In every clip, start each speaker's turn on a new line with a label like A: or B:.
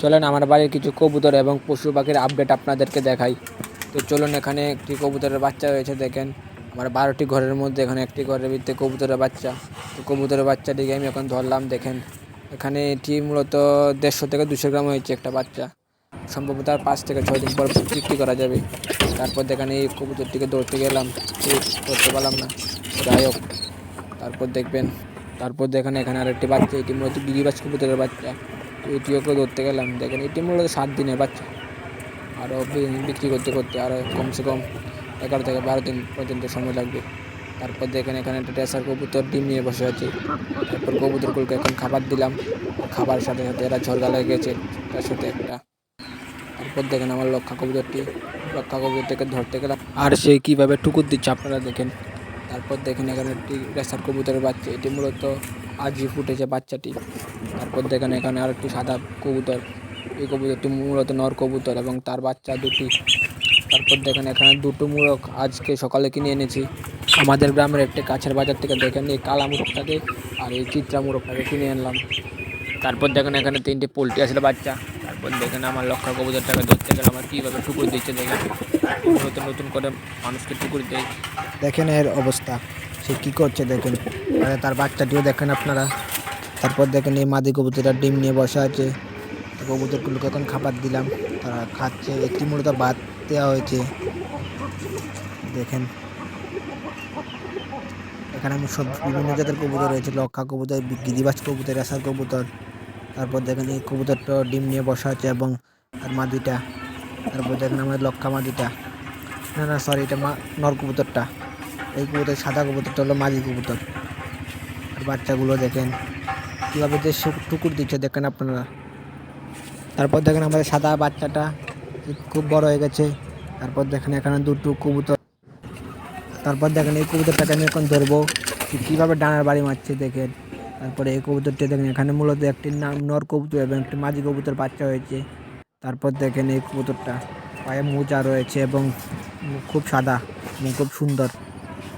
A: চলেন আমার বাড়ির কিছু কবুতর এবং পশু পাখির আপডেট আপনাদেরকে দেখাই। তো চলুন, এখানে একটি কবুতরের বাচ্চা রয়েছে দেখেন। আমার 12টি ঘরের মধ্যে এখানে একটি ঘরের ভিতরে কবুতরের বাচ্চা। তো কবুতরের বাচ্চাটিকে আমি এখন ধরলাম দেখেন। এখানে এটি মূলত 150 থেকে 200 গ্রাম হয়েছে একটা বাচ্চা। সম্ভবত আর 5 থেকে 6 দিন পর বিক্রি করা যাবে। তারপর দেখেন এই কবুতরটিকে ধরতে গেলাম, ধরতে পারলাম না, যাই হোক। তারপর দেখেন এখানে আরেকটি বাচ্চা, এটি মূলত গিরিবাজ কবুতরের বাচ্চা। তো এটিও ধরতে গেলাম দেখেন, এটি মূলত 7 দিনের বাচ্চা। আরও বিক্রি করতে করতে আরও কমসে কম 11 থেকে 12 দিন পর্যন্ত সময় লাগবে। তারপর দেখেন এখানে একটা রেসার কবুতর ডিম নিয়ে বসে আছে। তারপর কবুতরগুলোকে এখন খাবার দিলাম, খাবার সাথে সাথে এরা ঝরগা লেগে গেছে তার সাথে একটা। তারপর দেখেন আমার লক্ষা কবুতরটিকে ধরতে গেলাম, আর সে কীভাবে ঠুকুর দিচ্ছে আপনারা দেখেন। তারপর দেখেন এখানে একটি রেসার কবুতরের বাচ্চা, এটি মূলত আজই ফুটেছে বাচ্চাটি। তারপর দেখেন এখানে আর একটি সাদা কবুতর, এই কবুতরটি মূলত নর কবুতর এবং তার বাচ্চা দুটি। তারপর দেখেন এখানে দুটো মোরগ আজকে সকালে কিনে এনেছি আমাদের গ্রামের একটি কাছের বাজার থেকে। দেখেন এই কালা মোরগটাকে আর এই চিত্রা মোরগটাকে কিনে আনলাম। তারপর দেখেন এখানে 3টি পোলট্রি আসলে বাচ্চা। তারপর দেখেন আমার লক্ষা কবুতরটাকে ধরতে গেলে আমার কীভাবে টুকুর দিচ্ছে দেখেন। নতুন নতুন করে মানুষকে টুকুর দেয়, দেখেন এর অবস্থা, সে কী করছে দেখেন। তার বাচ্চাটিও দেখেন আপনারা। তারপর দেখেন এই মাদি কবুতরটা ডিম নিয়ে বসে আছে। কবুতরগুলোকে এখন খাবার দিলাম, তারা খাচ্ছে। একটি মূলত ভাত দেওয়া হয়েছে দেখেন। এখানে সব বিভিন্ন জাতের কবুতর রয়েছে, লক্ষা কবুতর, গিরিবাজ কবুতর, রেসার কবুতর। তারপর দেখেন এই কবুতরটা ডিম নিয়ে বসা আছে এবং তার মাদিটা। তারপর দেখেন আমাদের লক্ষা মাদিটা, না সরি, এটা নর কবুতরটা। এই কবুতর সাদা কবুতরটা হলো মাদি কবুতর। আর বাচ্চাগুলো দেখেন কীভাবে যে টুকুর দিচ্ছে দেখেন আপনারা। তারপর দেখেন আমাদের সাদা বাচ্চাটা খুব বড় হয়ে গেছে। তারপর দেখেন এখানে দুটো কবুতর। তারপর দেখেন এই কবুতরটাকে আমি এখন ধরবো, কীভাবে ডানার বাড়ি মারছে দেখেন। তারপরে এই কবুতরটি দেখেন, এখানে মূলত একটি নর কবুতর এবং একটি মাঝি কবুতর বাচ্চা হয়েছে। তারপর দেখেন এই কবুতরটা পায়ে মোজা রয়েছে এবং খুব সাদা এবং খুব সুন্দর।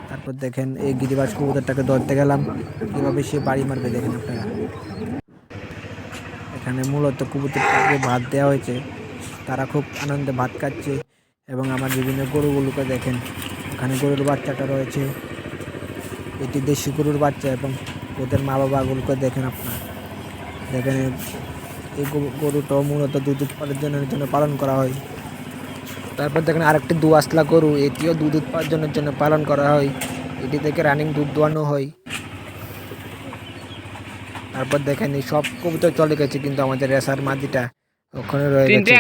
A: তারপর দেখেন এই গিরিবাজ কবুতরটাকে ধরতে গেলাম, কীভাবে সে বাড়ি মারবে দেখেন আপনারা। এখানে মূলত কবুতরটাকে ভাত দেওয়া হয়েছে, তারা খুব আনন্দে ভাত খাচ্ছে। এবং আমার বিভিন্ন গরুগুলোকে দেখেন, এখানে গরুর বাচ্চাটা রয়েছে, এটি দেশি গরুর বাচ্চা এবং ওদের মা বাবাগুলোকে দেখেন আপনার। দেখেন এই গরুটাও মূলত দুধ উৎপাদনের জন্য পালন করা হয়। তারপর দেখেন আরেকটি দুয়াসলা গরু, এটিও দুধ উৎপাদনের জন্য পালন করা হয়, এটি থেকে রানিং দুধ দোয়ানো হয়। তারপর দেখেন এই সব কবুতর চলে গেছে, কিন্তু আমাদের রেসার মাদিটা ওখানে রয়ে গেছে।